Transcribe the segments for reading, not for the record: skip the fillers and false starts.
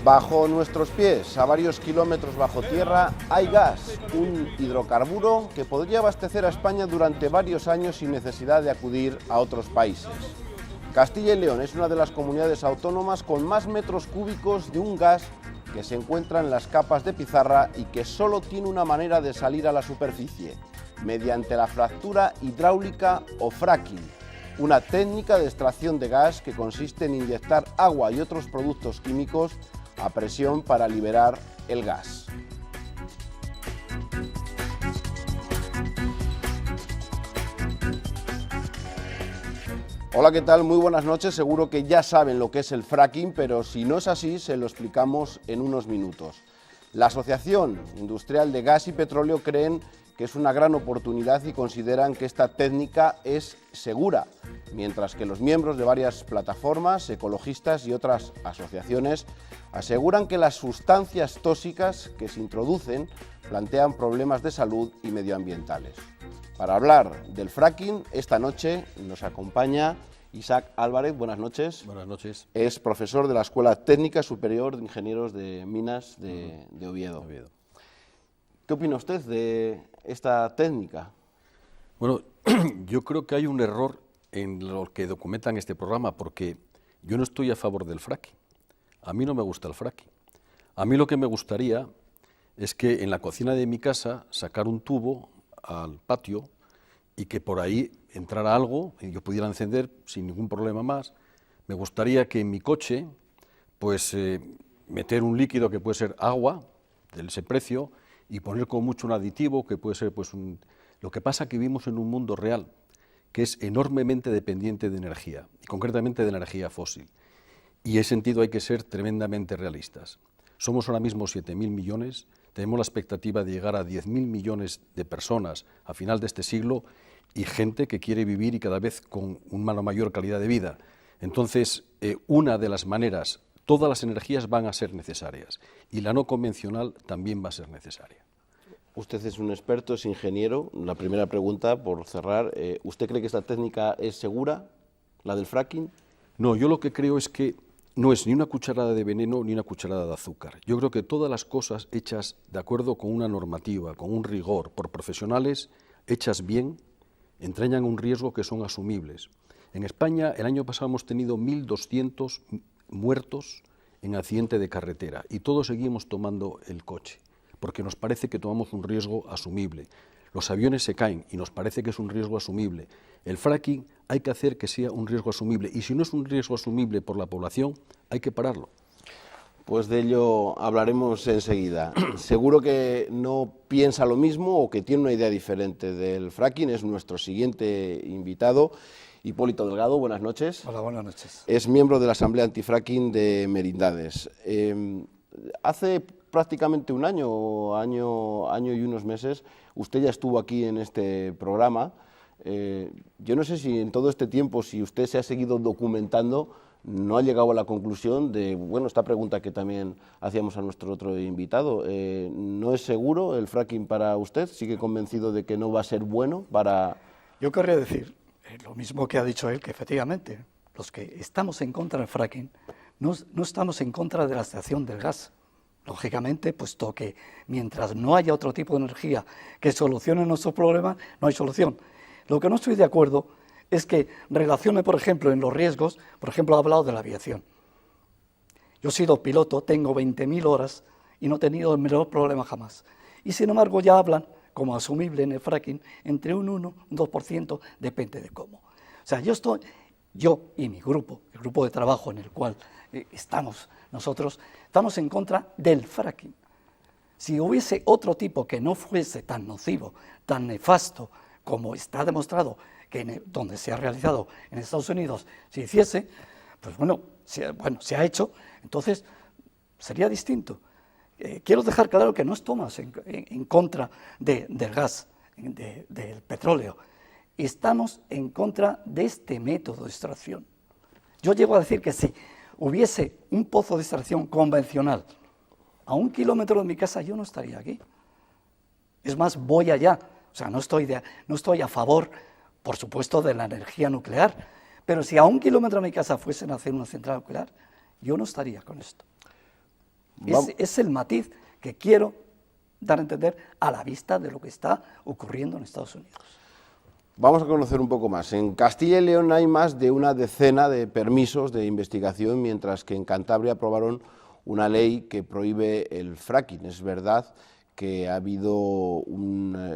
Bajo nuestros pies, a varios kilómetros bajo tierra, hay gas, un hidrocarburo que podría abastecer a España durante varios años sin necesidad de acudir a otros países. Castilla y León es una de las comunidades autónomas con más metros cúbicos de un gas que se encuentra en las capas de pizarra y que solo tiene una manera de salir a la superficie, mediante la fractura hidráulica o fracking, una técnica de extracción de gas que consiste en inyectar agua y otros productos químicos a presión para liberar el gas. Hola, ¿qué tal? Muy buenas noches. Seguro que ya saben lo que es el fracking, pero si no es así, se lo explicamos en unos minutos. La Asociación Industrial de Gas y Petróleo creen que es una gran oportunidad y consideran que esta técnica es segura, mientras que los miembros de varias plataformas ecologistas y otras asociaciones aseguran que las sustancias tóxicas que se introducen plantean problemas de salud y medioambientales. Para hablar del fracking, esta noche nos acompaña Isaac Álvarez. Buenas noches. Buenas noches. Es profesor de la Escuela Técnica Superior de Ingenieros de Minas de Oviedo. ¿Qué opina usted de esta técnica? Bueno, yo creo que hay un error en lo que documentan este programa, porque yo no estoy a favor del fracking. A mí no me gusta el fracking. A mí lo que me gustaría es que en la cocina de mi casa sacar un tubo al patio y que por ahí entrara algo y yo pudiera encender sin ningún problema más. Me gustaría que en mi coche, pues meter un líquido que puede ser agua, de ese precio, y poner como mucho un aditivo que puede ser pues Lo que pasa es que vivimos en un mundo real que es enormemente dependiente de energía, y concretamente de energía fósil. Y en ese sentido hay que ser tremendamente realistas. Somos ahora mismo 7.000 millones, tenemos la expectativa de llegar a 10.000 millones de personas a final de este siglo y gente que quiere vivir y cada vez con una mayor calidad de vida. Entonces, una de las maneras, todas las energías van a ser necesarias y la no convencional también va a ser necesaria. Usted es un experto, es ingeniero. La primera pregunta, por cerrar, ¿usted cree que esta técnica es segura, la del fracking? No, yo lo que creo es que no es ni una cucharada de veneno ni una cucharada de azúcar. Yo creo que todas las cosas hechas de acuerdo con una normativa, con un rigor, por profesionales, hechas bien, entrañan un riesgo que son asumibles. En España, el año pasado hemos tenido 1.200 muertos en accidente de carretera y todos seguimos tomando el coche, porque nos parece que tomamos un riesgo asumible. Los aviones se caen y nos parece que es un riesgo asumible. El fracking hay que hacer que sea un riesgo asumible, y si no es un riesgo asumible por la población, hay que pararlo. Pues de ello hablaremos enseguida. Seguro que no piensa lo mismo o que tiene una idea diferente del fracking. Es nuestro siguiente invitado, Hipólito Delgado. Buenas noches. Hola, buenas noches. Es miembro de la Asamblea Antifracking de Merindades. Hace prácticamente un año y unos meses, usted ya estuvo aquí en este programa. Yo no sé si en todo este tiempo, si usted se ha seguido documentando, no ha llegado a la conclusión de, bueno, esta pregunta que también hacíamos a nuestro otro invitado, ¿no es seguro el fracking para usted? ¿Sigue convencido de que no va a ser bueno para...? Yo querría decir lo mismo que ha dicho él, que efectivamente los que estamos en contra del fracking no estamos en contra de la extracción del gas. Lógicamente, puesto que mientras no haya otro tipo de energía que solucione nuestros problemas, no hay solución. Lo que no estoy de acuerdo es que relacione, por ejemplo, en los riesgos, por ejemplo, ha hablado de la aviación. Yo he sido piloto, tengo 20.000 horas y no he tenido el menor problema jamás. Y sin embargo ya hablan, como asumible en el fracking, entre un 1 y un 2%, depende de cómo. O sea, yo y mi grupo, el grupo de trabajo en el cual estamos nosotros, estamos en contra del fracking. Si hubiese otro tipo que no fuese tan nocivo, tan nefasto, como está demostrado que donde se ha realizado en Estados Unidos, se hiciese, pues se ha hecho, entonces sería distinto. Quiero dejar claro que no estamos en contra del gas, del petróleo. Estamos en contra de este método de extracción. Yo llego a decir que si hubiese un pozo de extracción convencional a 1 kilómetro de mi casa, yo no estaría aquí. Es más, voy allá. O sea, no estoy a favor, por supuesto, de la energía nuclear, pero si a 1 kilómetro de mi casa fuesen a hacer una central nuclear, yo no estaría con esto. Es el matiz que quiero dar a entender a la vista de lo que está ocurriendo en Estados Unidos. Vamos a conocer un poco más. En Castilla y León hay más de una decena de permisos de investigación, mientras que en Cantabria aprobaron una ley que prohíbe el fracking. Es verdad que ha habido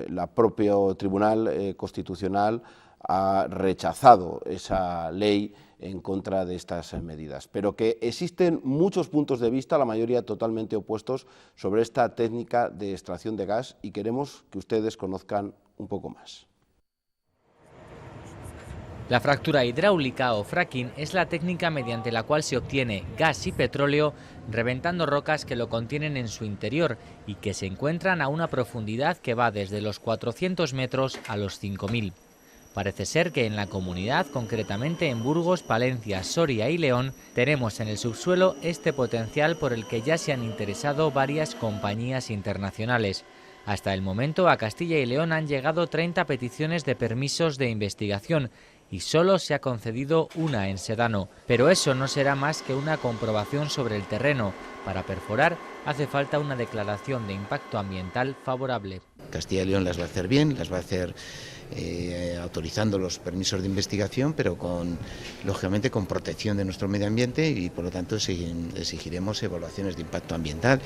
la propio Tribunal Constitucional ha rechazado esa ley en contra de estas medidas, pero que existen muchos puntos de vista, la mayoría totalmente opuestos, sobre esta técnica de extracción de gas y queremos que ustedes conozcan un poco más. La fractura hidráulica o fracking es la técnica mediante la cual se obtiene gas y petróleo reventando rocas que lo contienen en su interior y que se encuentran a una profundidad que va desde los 400 metros a los 5.000. Parece ser que en la comunidad, concretamente en Burgos, Palencia, Soria y León, tenemos en el subsuelo este potencial por el que ya se han interesado varias compañías internacionales. Hasta el momento a Castilla y León han llegado 30 peticiones de permisos de investigación y solo se ha concedido una en Sedano, pero eso no será más que una comprobación sobre el terreno. Para perforar hace falta una declaración de impacto ambiental favorable. Castilla y León las va a hacer bien, las va a hacer autorizando los permisos de investigación, pero lógicamente con protección de nuestro medio ambiente y por lo tanto exigiremos evaluaciones de impacto ambiental.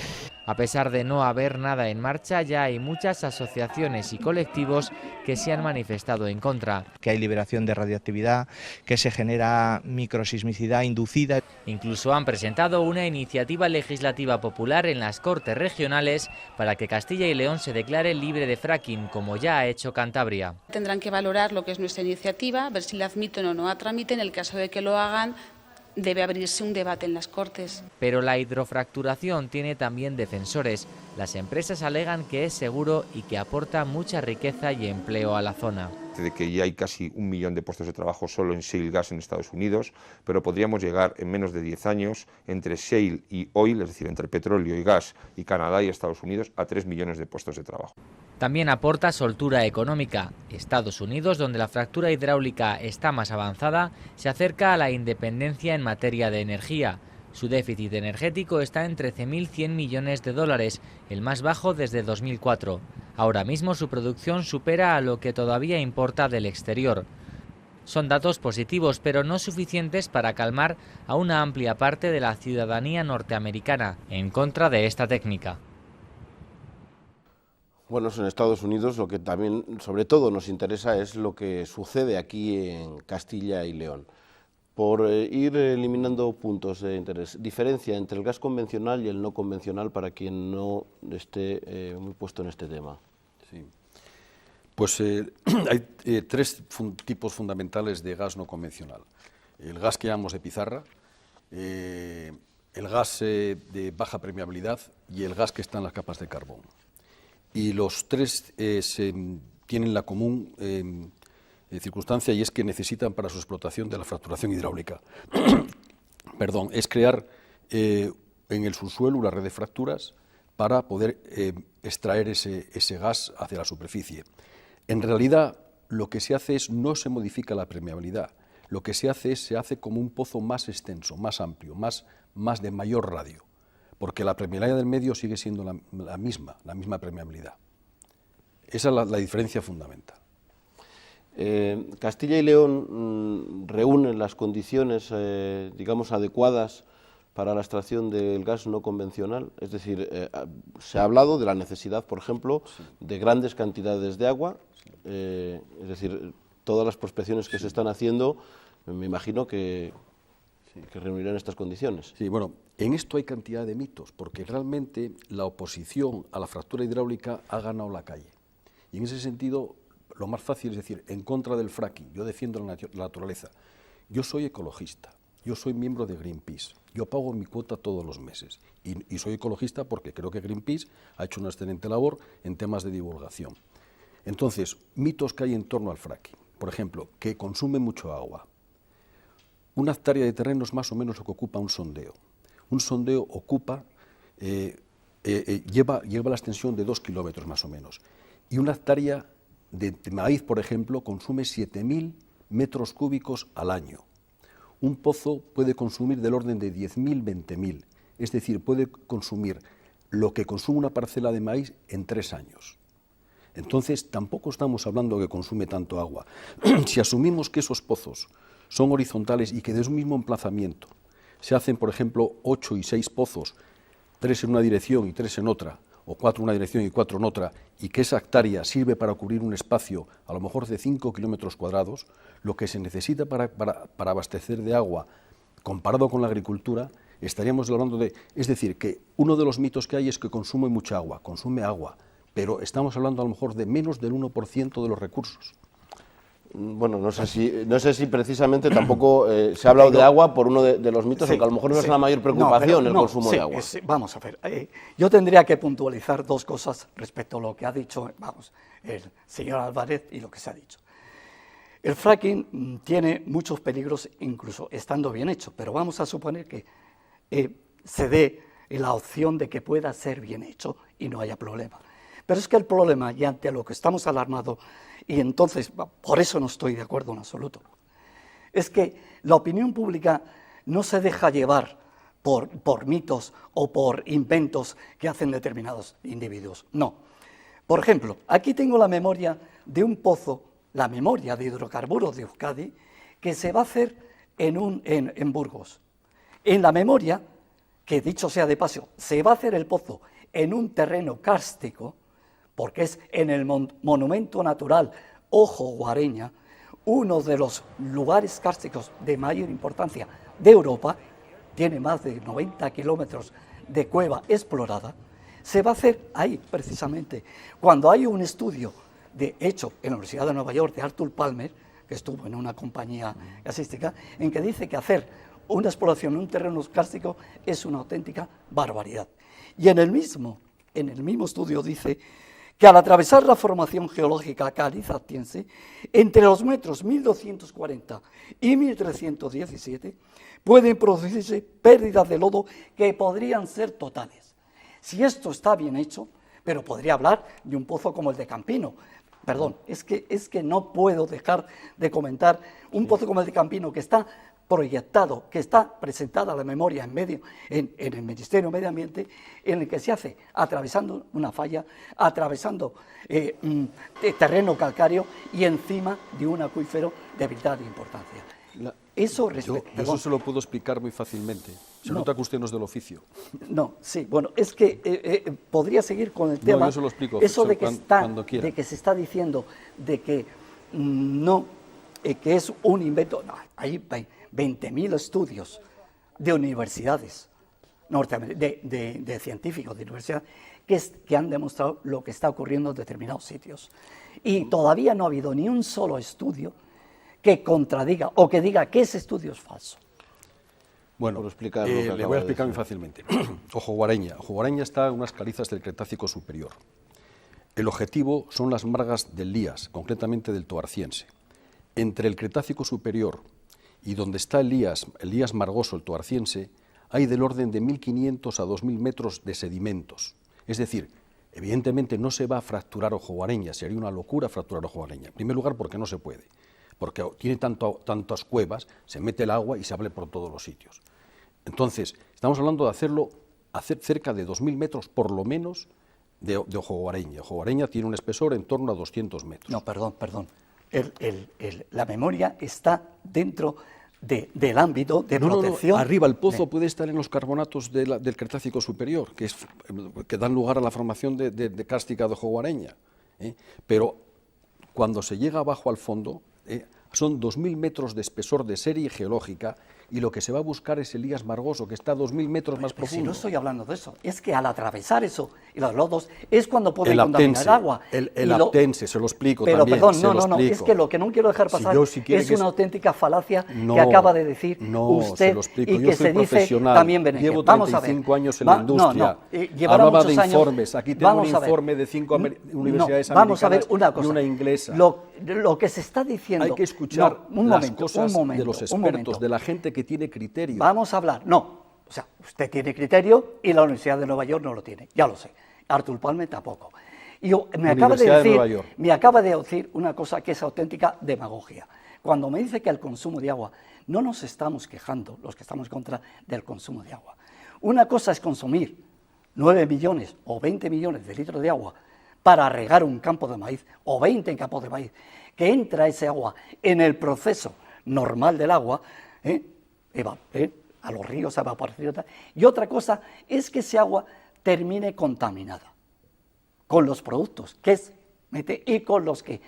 A pesar de no haber nada en marcha, ya hay muchas asociaciones y colectivos que se han manifestado en contra. Que hay liberación de radioactividad, que se genera microsismicidad inducida. Incluso han presentado una iniciativa legislativa popular en las Cortes Regionales para que Castilla y León se declare libre de fracking, como ya ha hecho Cantabria. Tendrán que valorar lo que es nuestra iniciativa, ver si la admiten o no a trámite. En el caso de que lo hagan, debe abrirse un debate en las Cortes. Pero la hidrofracturación tiene también defensores. Las empresas alegan que es seguro y que aporta mucha riqueza y empleo a la zona. De que ya hay casi 1 millón de puestos de trabajo solo en shale gas en Estados Unidos, pero podríamos llegar en menos de 10 años entre shale y oil, es decir, entre petróleo y gas y Canadá y Estados Unidos, a 3 millones de puestos de trabajo. También aporta soltura económica. Estados Unidos, donde la fractura hidráulica está más avanzada, se acerca a la independencia en materia de energía. Su déficit energético está en 13.100 millones de dólares, el más bajo desde 2004. Ahora mismo su producción supera a lo que todavía importa del exterior. Son datos positivos, pero no suficientes para calmar a una amplia parte de la ciudadanía norteamericana en contra de esta técnica. Bueno, en Estados Unidos lo que también, sobre todo, nos interesa es lo que sucede aquí en Castilla y León. Por ir eliminando puntos de interés, diferencia entre el gas convencional y el no convencional para quien no esté muy puesto en este tema. Sí. Pues hay 3 tipos fundamentales de gas no convencional. El gas que llamamos de pizarra, el gas de baja permeabilidad y el gas que está en las capas de carbón. Y los 3 tienen la común circunstancia y es que necesitan para su explotación de la fracturación hidráulica. Perdón, es crear en el subsuelo una red de fracturas para poder extraer ese gas hacia la superficie. En realidad, lo que se hace es, no se modifica la permeabilidad, lo que se hace como un pozo más extenso, más amplio, más de mayor radio, porque la permeabilidad del medio sigue siendo la misma permeabilidad. Esa es la diferencia fundamental. Castilla y León reúnen las condiciones, digamos, adecuadas para la extracción del gas no convencional, es decir, se ha hablado de la necesidad, por ejemplo, de grandes cantidades de agua, es decir, todas las prospecciones que se están haciendo, me imagino que reunirán estas condiciones. Sí, bueno, en esto hay cantidad de mitos, porque realmente la oposición a la fractura hidráulica ha ganado la calle. Y en ese sentido, lo más fácil es decir, en contra del fracking, yo defiendo la naturaleza. Yo soy ecologista, yo soy miembro de Greenpeace, yo pago mi cuota todos los meses y soy ecologista porque creo que Greenpeace ha hecho una excelente labor en temas de divulgación. Entonces, mitos que hay en torno al fracking, por ejemplo, que consume mucho agua. una hectárea de terreno es más o menos lo que ocupa un sondeo. Un sondeo ocupa, lleva la extensión de 2 kilómetros más o menos. Y una hectárea de maíz, por ejemplo, consume 7.000 metros cúbicos al año. Un pozo puede consumir del orden de 10.000, 20.000. Es decir, puede consumir lo que consume una parcela de maíz en 3 años. Entonces, tampoco estamos hablando de que consume tanto agua. Si asumimos que esos pozos son horizontales y que de un mismo emplazamiento se hacen, por ejemplo, 8 y 6 pozos, 3 en una dirección y 3 en otra, o 4 en una dirección y 4 en otra, y que esa hectárea sirve para cubrir un espacio a lo mejor de 5 kilómetros cuadrados, lo que se necesita para abastecer de agua, comparado con la agricultura, estaríamos hablando de... Es decir, que uno de los mitos que hay es que consume mucha agua, consume agua, pero estamos hablando a lo mejor de menos del 1% de los recursos. Bueno, no sé si precisamente tampoco se ha hablado de agua por uno de los mitos, aunque a lo mejor no es la mayor preocupación el consumo de agua. Vamos a ver, yo tendría que puntualizar 2 cosas respecto a lo que ha dicho el señor Álvarez y lo que se ha dicho. El fracking tiene muchos peligros, incluso estando bien hecho, pero vamos a suponer que se dé la opción de que pueda ser bien hecho y no haya problema. Pero es que el problema, y ante lo que estamos alarmados, y entonces por eso no estoy de acuerdo en absoluto, es que la opinión pública no se deja llevar por mitos o por inventos que hacen determinados individuos. No. Por ejemplo, aquí tengo la memoria de un pozo, la memoria de hidrocarburos de Euskadi, que se va a hacer en Burgos. En la memoria, que dicho sea de paso, se va a hacer el pozo en un terreno kárstico, porque es en el monumento natural Ojo Guareña, uno de los lugares kársticos de mayor importancia de Europa, tiene más de 90 kilómetros de cueva explorada, se va a hacer ahí precisamente. Cuando hay un estudio hecho en la Universidad de Nueva York de Arthur Palmer, que estuvo en una compañía gasística, en que dice que hacer una exploración en un terreno kárstico es una auténtica barbaridad. Y en el mismo estudio dice que al atravesar la formación geológica calizatiense, entre los metros 1240 y 1317, pueden producirse pérdidas de lodo que podrían ser totales. Si esto está bien hecho, pero podría hablar de un pozo como el de Campino. Perdón, es que no puedo dejar de comentar un pozo como el de Campino, que está proyectado, que está presentada la memoria en el Ministerio de Medio Ambiente, en el que se hace atravesando una falla, atravesando terreno calcáreo y encima de un acuífero de vital importancia. Eso se lo puedo explicar muy fácilmente. Se nota que usted no es del oficio. No, sí, bueno, es que podría seguir con el tema. No, yo se lo explico. Eso de que se está diciendo de que que es un invento. No, hay 20.000 estudios de universidades de científicos de universidades que han demostrado lo que está ocurriendo en determinados sitios. Y todavía no ha habido ni un solo estudio que contradiga o que diga que ese estudio es falso. Bueno, le voy a explicar muy fácilmente. Ojo Guareña está en unas calizas del Cretácico superior. El objetivo son las margas del Lías, concretamente del Toarciense. Entre el Cretácico superior y donde está el Lías margoso, el Toarciense, hay del orden de 1.500 a 2.000 metros de sedimentos. Es decir, evidentemente no se va a fracturar Ojo Guareña, sería una locura fracturar Ojo Guareña. En primer lugar, porque no se puede, porque tiene tantas cuevas, se mete el agua y se abre por todos los sitios. Entonces, estamos hablando de hacer cerca de 2.000 metros, por lo menos, de Ojo Guareña. Ojo Guareña tiene un espesor en torno a 200 metros. No, perdón. La memoria está dentro del ámbito de protección. No. Arriba el pozo puede estar en los carbonatos del Cretácico superior, que dan lugar a la formación de cárstica de Ojo Guareña. Pero cuando se llega abajo al fondo, son 2.000 metros de espesor de serie geológica, y lo que se va a buscar es el Lías margoso, que está a 2.000 metros más profundo. Si no estoy hablando de eso, es que al atravesar eso y los lodos es cuando pueden contaminar el agua. El aptense, se lo explico pero, también. Pero perdón, no, es que lo que no quiero dejar pasar es una auténtica falacia que acaba de decir usted y que se dice también Berenguer. Llevo 35 años en la industria. Hablaba de informes. Aquí tengo un informe de 5 universidades americanas y una inglesa. lo que se está diciendo... Hay que escuchar las cosas de los expertos, de la gente que tiene criterio. Vamos a hablar, o sea, usted tiene criterio y la Universidad de Nueva York no lo tiene, ya lo sé. Artur Palmer tampoco. Y me acaba de decir una cosa que es auténtica demagogia. Cuando me dice que el consumo de agua, no nos estamos quejando, los que estamos en contra del consumo de agua. Una cosa es consumir 9 millones o 20 millones de litros de agua para regar un campo de maíz o 20 campos de maíz, que entra ese agua en el proceso normal del agua, a los ríos, a evaporación, y otra cosa es que ese agua termine contaminada con los productos que mete y con los que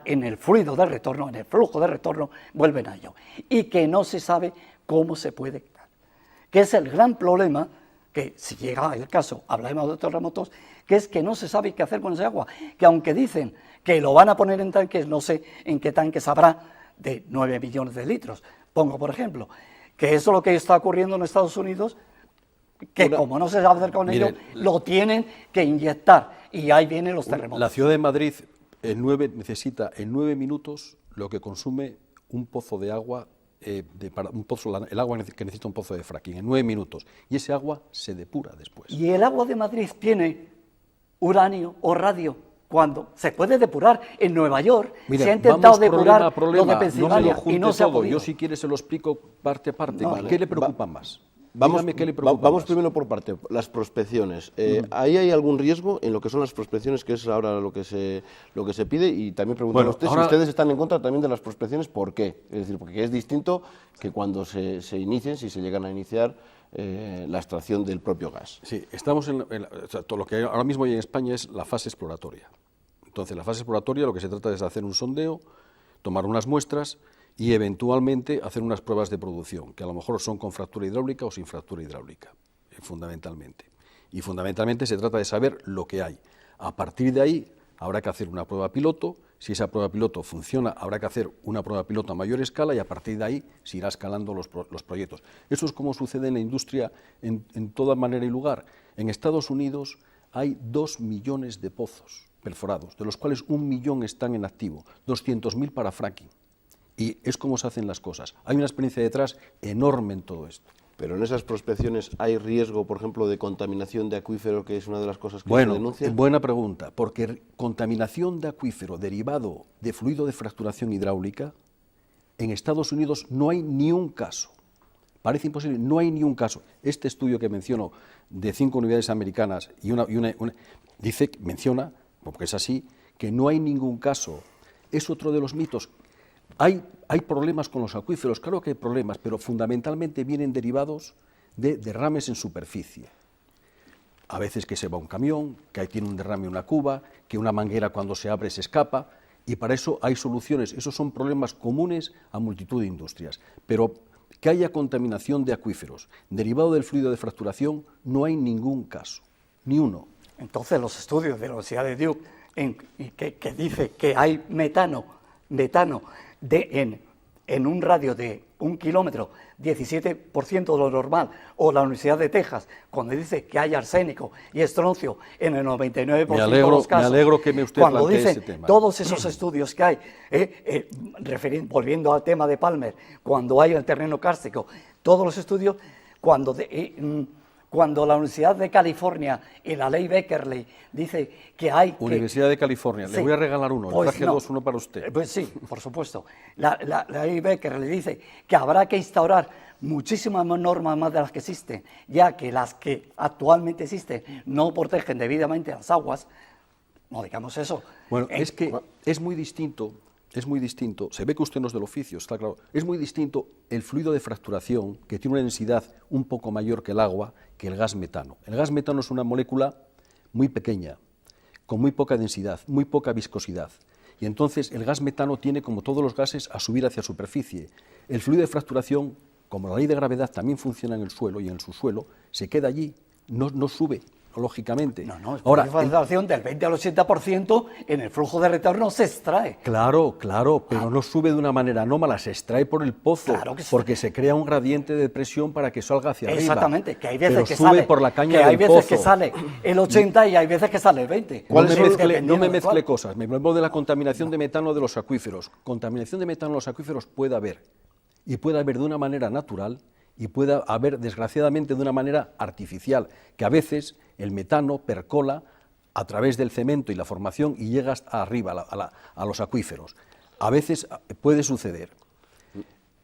en el fluido de retorno, en el flujo de retorno, vuelven a ello. Y que no se sabe cómo se puede quitar. Que es el gran problema, que si llega el caso, hablaremos de terremotos, que es que no se sabe qué hacer con ese agua. Que aunque dicen que lo van a poner en tanques, no sé en qué tanques habrá de 9 millones de litros. Pongo, por ejemplo, que eso es lo que está ocurriendo en Estados Unidos, que como no se sabe hacer con ello, lo tienen que inyectar. Y ahí vienen los terremotos. La ciudad de Madrid necesita en 9 minutos lo que consume un pozo de agua, el agua que necesita un pozo de fracking, en 9 minutos. Y ese agua se depura después. ¿Y el agua de Madrid tiene uranio o radio? Cuando se puede depurar en Nueva York, mira, se ha intentado depurar problema, lo de Pensilvania no y no se ha todo. podido. Yo si quieres se lo explico parte a parte. Vale. ¿Qué le preocupa más? Vamos más. primero por parte, las prospecciones. ¿Ahí hay algún riesgo en lo que son las prospecciones, que es ahora lo que se pide? Y también preguntar a ustedes si ustedes están en contra también de las prospecciones, ¿por qué? Es decir, porque es distinto que cuando se inicien, si se llegan a iniciar la extracción del propio gas. Sí, estamos todo lo que ahora mismo hay en España es la fase exploratoria. Entonces, la fase exploratoria lo que se trata es de hacer un sondeo, tomar unas muestras y eventualmente hacer unas pruebas de producción, que a lo mejor son con fractura hidráulica o sin fractura hidráulica, fundamentalmente. Y fundamentalmente se trata de saber lo que hay. A partir de ahí habrá que hacer una prueba piloto, si esa prueba piloto funciona habrá que hacer una prueba piloto a mayor escala y a partir de ahí se irá escalando los proyectos. Eso es como sucede en la industria en toda manera y lugar. En Estados Unidos hay 2 millones de pozos perforados, de los cuales 1 millón están en activo, 200.000 para fracking. Y es como se hacen las cosas. Hay una experiencia detrás enorme en todo esto. Pero en esas prospecciones hay riesgo, por ejemplo, de contaminación de acuífero, que es una de las cosas que se denuncia. Buena pregunta, porque contaminación de acuífero derivado de fluido de fracturación hidráulica, en Estados Unidos no hay ni un caso. Parece imposible, no hay ni un caso. Este estudio que menciono de 5 universidades americanas menciona, porque es así, que no hay ningún caso. Es otro de los mitos. Hay problemas con los acuíferos, claro que hay problemas, pero fundamentalmente vienen derivados de derrames en superficie. A veces que se va un camión, que ahí tiene un derrame en una cuba, que una manguera cuando se abre se escapa, y para eso hay soluciones. Esos son problemas comunes a multitud de industrias. Pero que haya contaminación de acuíferos derivado del fluido de fracturación, no hay ningún caso, ni uno. Entonces los estudios de la Universidad de Duke que dice que hay metano en un radio de 1 kilómetro, 17% de lo normal, o la Universidad de Texas, cuando dice que hay arsénico y estroncio en el 99% de los casos. Me alegro que usted cuando plantee dicen ese tema. Todos esos estudios que hay, volviendo al tema de Palmer, cuando hay el terreno kárstico, todos los estudios, cuando la Universidad de California y la ley Beckerley dice que hay... Universidad de California, le voy a regalar uno, pues traje dos, uno para usted. Pues sí, por supuesto. La ley Beckerley dice que habrá que instaurar muchísimas normas más de las que existen, ya que las que actualmente existen no protegen debidamente las aguas, no digamos eso. Bueno, es que es muy distinto, se ve que usted no es del oficio, está claro, es muy distinto el fluido de fracturación, que tiene una densidad un poco mayor que el agua, que el gas metano. El gas metano es una molécula muy pequeña, con muy poca densidad, muy poca viscosidad. Y entonces el gas metano tiene, como todos los gases, a subir hacia superficie. El fluido de fracturación, como la ley de gravedad también funciona en el suelo y en el subsuelo, se queda allí, no sube, lógicamente. No, es ahora, una facilitación del 20 al 80% en el flujo de retorno se extrae. Claro, pero no sube de una manera anómala, se extrae por el pozo, Claro que sí. porque se crea un gradiente de presión para que salga hacia arriba. Exactamente, que hay veces pero que sube sale, por la caña que hay del veces pozo. que sale el 80 y hay veces que sale el 20. No me mezcle cosas, me hablo de la contaminación de metano de los acuíferos. Contaminación de metano de los acuíferos puede haber, y puede haber de una manera natural, y puede haber, desgraciadamente, de una manera artificial, que a veces el metano percola a través del cemento y la formación y llega hasta arriba, a los acuíferos. A veces puede suceder.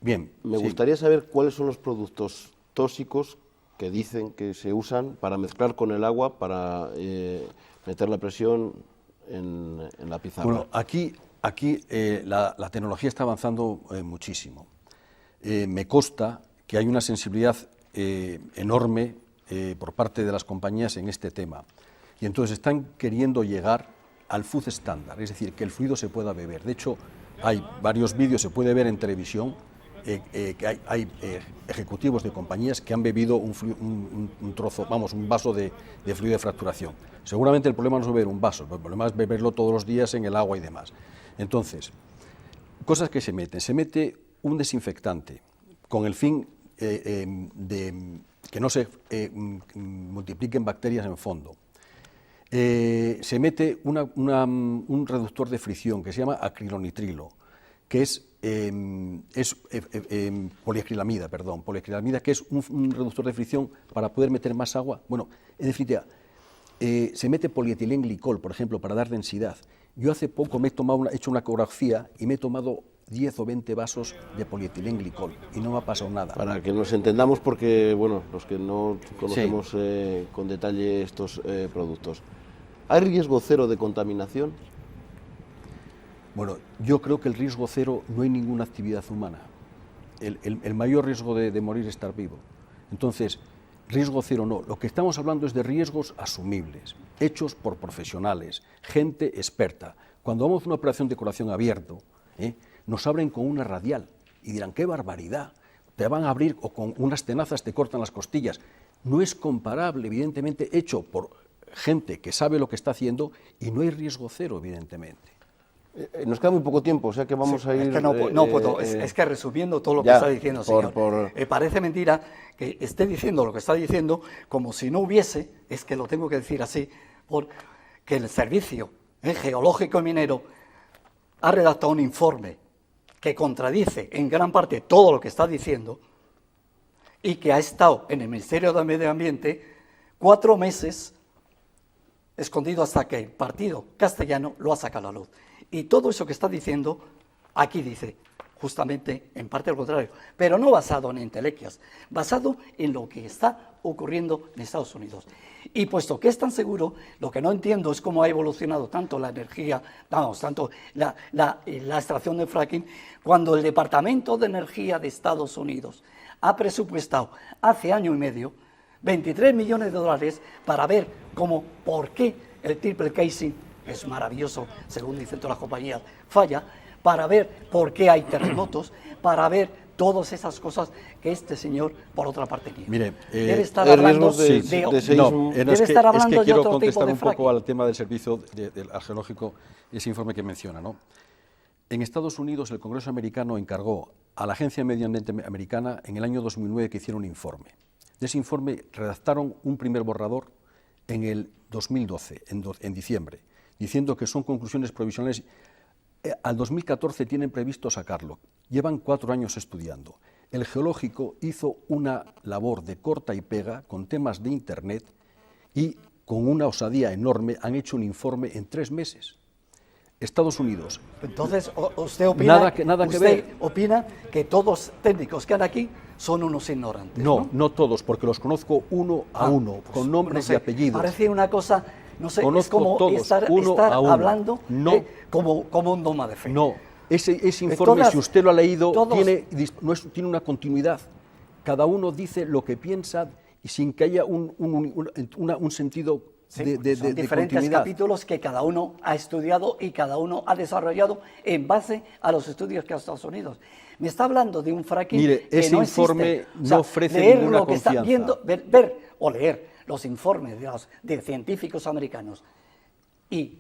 Bien. Me gustaría saber cuáles son los productos tóxicos que dicen que se usan para mezclar con el agua, para meter la presión en la pizarra. Bueno, aquí la tecnología está avanzando muchísimo. Me consta que hay una sensibilidad enorme por parte de las compañías en este tema. Y entonces están queriendo llegar al food standard, es decir, que el fluido se pueda beber. De hecho, hay varios vídeos, se puede ver en televisión, que hay ejecutivos de compañías que han bebido un trozo, un vaso de fluido de fracturación. Seguramente el problema no es beber un vaso, el problema es beberlo todos los días en el agua y demás. Entonces, cosas que se mete un desinfectante con el fin de que no se multipliquen bacterias en fondo. Se mete un reductor de fricción que se llama acrilonitrilo, que es poliacrilamida, que es un reductor de fricción para poder meter más agua. Bueno, en definitiva, se mete polietilenglicol, por ejemplo, para dar densidad. Yo hace poco he hecho una ecografía y me he tomado 10 o 20 vasos de polietilenglicol y no me ha pasado nada. Para que nos entendamos, porque bueno, los que no conocemos con detalle estos productos, ¿hay riesgo cero de contaminación? Bueno, yo creo que el riesgo cero no hay ninguna actividad humana. El mayor riesgo de morir es estar vivo. Entonces, riesgo cero no. Lo que estamos hablando es de riesgos asumibles, hechos por profesionales, gente experta. Cuando vamos a una operación de corazón abierto, nos abren con una radial y dirán, ¡qué barbaridad! Te van a abrir o con unas tenazas te cortan las costillas. No es comparable, evidentemente, hecho por gente que sabe lo que está haciendo y no hay riesgo cero, evidentemente. Nos queda muy poco tiempo, o sea que vamos a ir... Es que no puedo, es que resumiendo todo lo que está diciendo, señor, parece mentira que esté diciendo lo que está diciendo como si no hubiese, es que lo tengo que decir así, porque el Servicio Geológico y Minero ha redactado un informe que contradice en gran parte todo lo que está diciendo y que ha estado en el Ministerio de Medio Ambiente 4 meses escondido hasta que el partido castellano lo ha sacado a la luz. Y todo eso que está diciendo, aquí dice justamente en parte lo contrario, pero no basado en entelequias, basado en lo que está ocurriendo en Estados Unidos. Y puesto que es tan seguro, lo que no entiendo es cómo ha evolucionado tanto la energía, tanto la extracción de fracking, cuando el Departamento de Energía de Estados Unidos ha presupuestado hace año y medio 23 millones de dólares para ver por qué el triple casing es maravilloso, según dicen todas las compañías, falla, para ver por qué hay terremotos, para ver todas esas cosas que este señor, por otra parte, niega. Mire, debe estar hablando de quiero otro contestar tipo de un poco fracking. al tema del servicio arqueológico, ese informe que menciona, ¿no? En Estados Unidos, el Congreso americano encargó a la Agencia de Medio Ambiente americana en el año 2009 que hiciera un informe. De ese informe redactaron un primer borrador en el 2012, en diciembre, diciendo que son conclusiones provisionales. Al 2014 tienen previsto sacarlo. Llevan 4 años estudiando. El geológico hizo una labor de corta y pega con temas de Internet y con una osadía enorme han hecho un informe en 3 meses. Estados Unidos. Entonces, usted opina, nada que ver. opina que todos los técnicos que han aquí son unos ignorantes. No todos, porque los conozco uno a uno, con nombres y apellidos. Parece una cosa, no sé, Conozco es como todos, estar uno a uno. hablando como un dogma de fe. No, ese informe, si usted lo ha leído, tiene una continuidad. Cada uno dice lo que piensa y sin que haya un sentido Sí, de son diferentes continuidad. capítulos que cada uno ha estudiado y cada uno ha desarrollado en base a los estudios que ha Estados Unidos. Me está hablando de un fracking. Mire, que ese no informe existe. no ofrece leer ninguna lo que confianza. está viendo, ver o leer los informes de científicos americanos y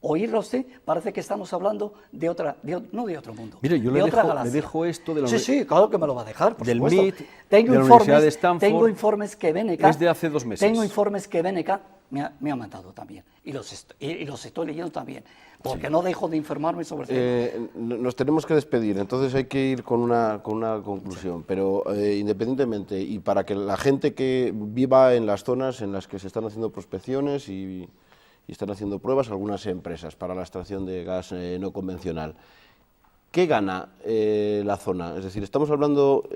oírlos, parece que estamos hablando de otra, no de otro mundo. Mire, yo de le dejo esto de la Sí, claro que me lo va a dejar, por del supuesto. MIT, Tengo de la informes, Universidad de Stanford. Tengo informes que BNK... Es de hace 2 meses. Tengo informes que BNK me ha mandado también, y los estoy leyendo también, porque no dejo de informarme sobre el tema. Nos tenemos que despedir, entonces hay que ir con una conclusión, pero independientemente, y para que la gente que viva en las zonas en las que se están haciendo prospecciones y están haciendo pruebas, algunas empresas para la extracción de gas no convencional, ¿qué gana la zona? Es decir, estamos hablando,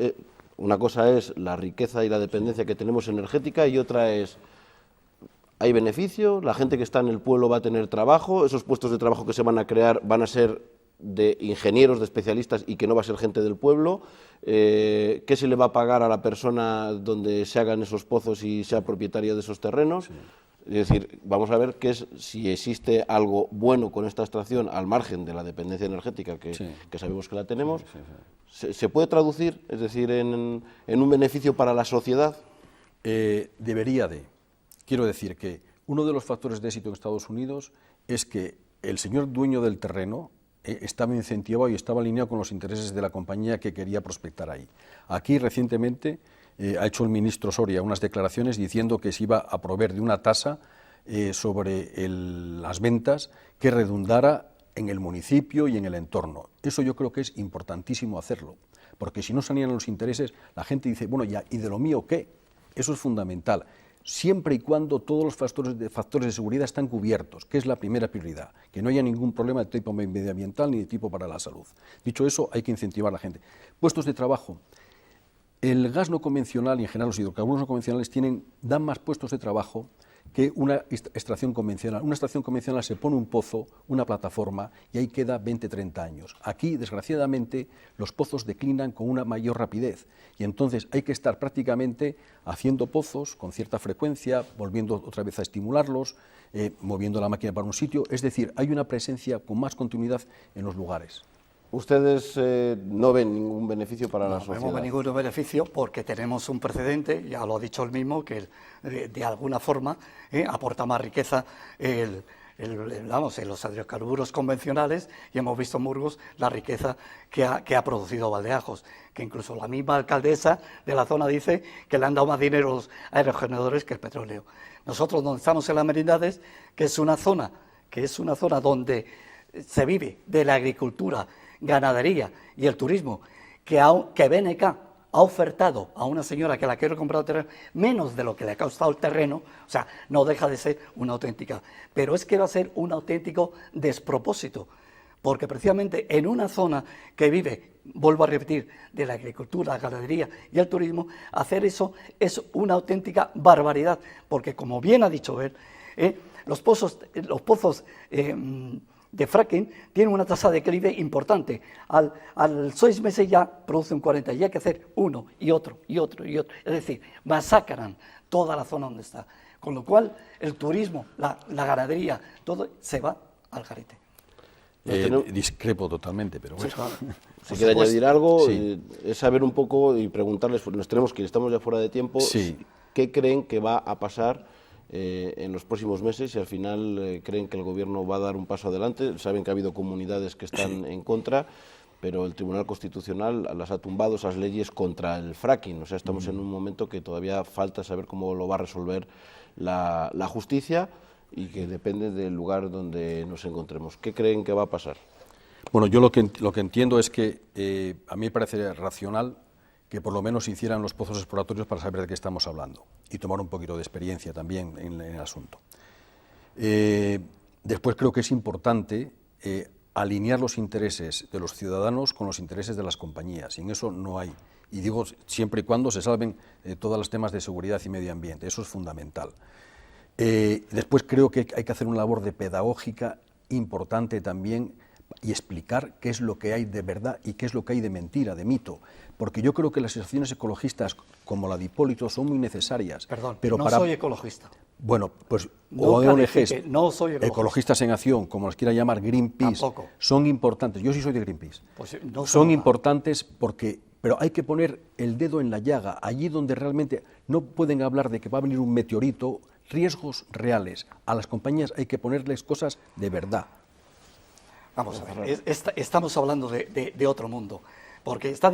una cosa es la riqueza y la dependencia que tenemos energética y otra es... ¿Hay beneficio? ¿La gente que está en el pueblo va a tener trabajo? ¿Esos puestos de trabajo que se van a crear van a ser de ingenieros, de especialistas y que no va a ser gente del pueblo? ¿Qué se le va a pagar a la persona donde se hagan esos pozos y sea propietaria de esos terrenos? Sí. Es decir, vamos a ver si existe algo bueno con esta extracción al margen de la dependencia energética que sabemos que la tenemos. ¿Se puede traducir, es decir, en un beneficio para la sociedad? Debería de. Quiero decir que uno de los factores de éxito en Estados Unidos es que el señor dueño del terreno estaba incentivado y estaba alineado con los intereses de la compañía que quería prospectar ahí. Aquí recientemente ha hecho el ministro Soria unas declaraciones diciendo que se iba a proveer de una tasa sobre las ventas que redundara en el municipio y en el entorno. Eso yo creo que es importantísimo hacerlo, porque si no salían los intereses, la gente dice, bueno, ya, ¿y de lo mío qué? Eso es fundamental. Siempre y cuando todos los factores de seguridad están cubiertos, que es la primera prioridad, que no haya ningún problema de tipo medioambiental ni de tipo para la salud. Dicho eso, hay que incentivar a la gente. Puestos de trabajo. El gas no convencional y en general los hidrocarburos no convencionales dan más puestos de trabajo que una extracción convencional. Una extracción convencional se pone un pozo, una plataforma y ahí queda 20-30 años. Aquí, desgraciadamente, los pozos declinan con una mayor rapidez y entonces hay que estar prácticamente haciendo pozos con cierta frecuencia, volviendo otra vez a estimularlos, moviendo la máquina para un sitio, es decir, hay una presencia con más continuidad en los lugares. ¿Ustedes no ven ningún beneficio para la sociedad? No vemos ningún beneficio porque tenemos un precedente, ya lo ha dicho él mismo, que de alguna forma aporta más riqueza en los hidrocarburos convencionales, y hemos visto en Burgos la riqueza que ha producido Valdeajos, que incluso la misma alcaldesa de la zona dice que le han dado más dinero a los aerogeneradores que el petróleo. Nosotros donde estamos en las Merindades, que es una zona donde se vive de la agricultura, ganadería y el turismo, que BNK ha ofertado a una señora que la quiere comprar el terreno menos de lo que le ha costado el terreno, o sea, no deja de ser una auténtica, pero es que va a ser un auténtico despropósito, porque precisamente en una zona que vive, vuelvo a repetir, de la agricultura, la ganadería y el turismo, hacer eso es una auténtica barbaridad, porque como bien ha dicho él, los pozos de fracking tienen una tasa de declive importante. Al 6 meses ya produce un 40 y hay que hacer uno y otro y otro y otro. Es decir, masacran toda la zona donde está. Con lo cual el turismo, la ganadería, todo se va al garete. Discrepo totalmente, pero bueno. Sí, claro. Si quiere añadir algo, es saber un poco y preguntarles, nos tenemos que ir, estamos ya fuera de tiempo, ¿qué creen que va a pasar en los próximos meses y al final creen que el gobierno va a dar un paso adelante? Saben que ha habido comunidades que están en contra, pero el Tribunal Constitucional las ha tumbado, esas leyes contra el fracking. O sea, estamos en un momento que todavía falta saber cómo lo va a resolver la justicia y que depende del lugar donde nos encontremos. ¿Qué creen que va a pasar? Bueno, yo lo que entiendo es que a mí me parece racional que por lo menos se hicieran los pozos exploratorios para saber de qué estamos hablando y tomar un poquito de experiencia también en el asunto. Después creo que es importante alinear los intereses de los ciudadanos con los intereses de las compañías, sin eso no hay. Y digo, siempre y cuando se salven todos los temas de seguridad y medio ambiente, eso es fundamental. Después creo que hay que hacer una labor de pedagógica importante también y explicar qué es lo que hay de verdad y qué es lo que hay de mentira, de mito, porque yo creo que las asociaciones ecologistas como la de Hipólito son muy necesarias. Perdón, pero no soy ecologista. Bueno, pues ONGs, no soy ecologistas en acción, como las quiera llamar, Greenpeace, tampoco. Son importantes. Yo sí soy de Greenpeace. Pues no son importantes porque pero hay que poner el dedo en la llaga, allí donde realmente no pueden hablar de que va a venir un meteorito, riesgos reales. A las compañías hay que ponerles cosas de verdad. Vamos a ver, estamos hablando de otro mundo, porque está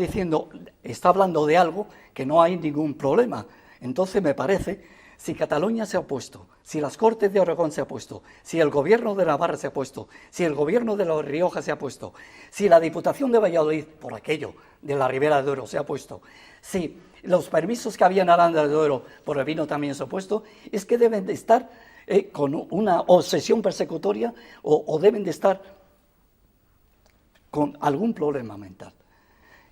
hablando de algo que no hay ningún problema. Entonces me parece, si Cataluña se ha opuesto, si las Cortes de Aragón se ha opuesto, si el Gobierno de Navarra se ha opuesto, si el Gobierno de La Rioja se ha opuesto, si la Diputación de Valladolid, por aquello de la Ribera de Duero, se ha opuesto, si los permisos que había en Aranda de Duero por el vino también se ha opuesto, es que deben de estar con una obsesión persecutoria o deben de estar con algún problema mental.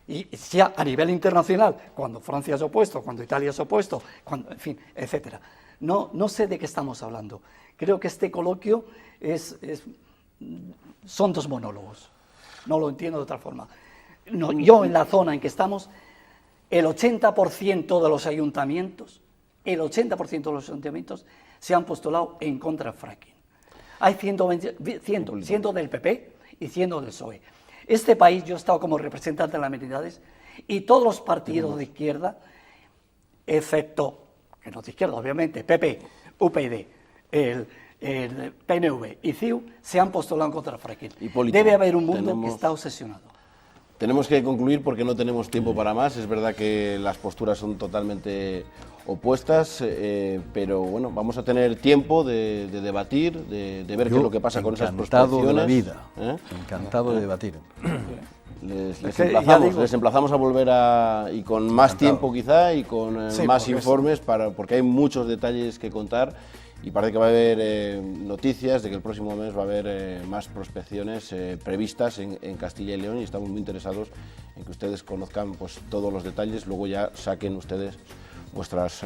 Y si a nivel internacional, cuando Francia se ha opuesto, cuando Italia se ha opuesto, en fin, etcétera. No sé de qué estamos hablando. Creo que este coloquio son dos monólogos. No lo entiendo de otra forma. No, yo en la zona en que estamos, el 80% de los ayuntamientos, se han postulado en contra del fracking. Hay 100 del PP y 100 del PSOE. Este país, yo he estado como representante de las Merindades y todos los partidos de izquierda, excepto, que no de izquierda obviamente, PP, UPyD, el PNV y CiU, se han postulado contra el fracking. Hipólito, debe haber un mundo que está obsesionado. Tenemos que concluir porque no tenemos tiempo para más. Es verdad que las posturas son totalmente opuestas, pero bueno, vamos a tener tiempo de debatir, de ver qué es lo que pasa con esas prospecciones. Encantado de la vida, encantado de debatir. Les emplazamos a volver y con más tiempo quizá y con más informes, porque hay muchos detalles que contar y parece que va a haber noticias de que el próximo mes va a haber más prospecciones previstas en Castilla y León y estamos muy interesados en que ustedes conozcan pues, todos los detalles, luego ya saquen ustedes vuestras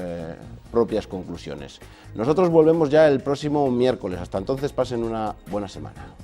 propias conclusiones. Nosotros volvemos ya el próximo miércoles. Hasta entonces pasen una buena semana.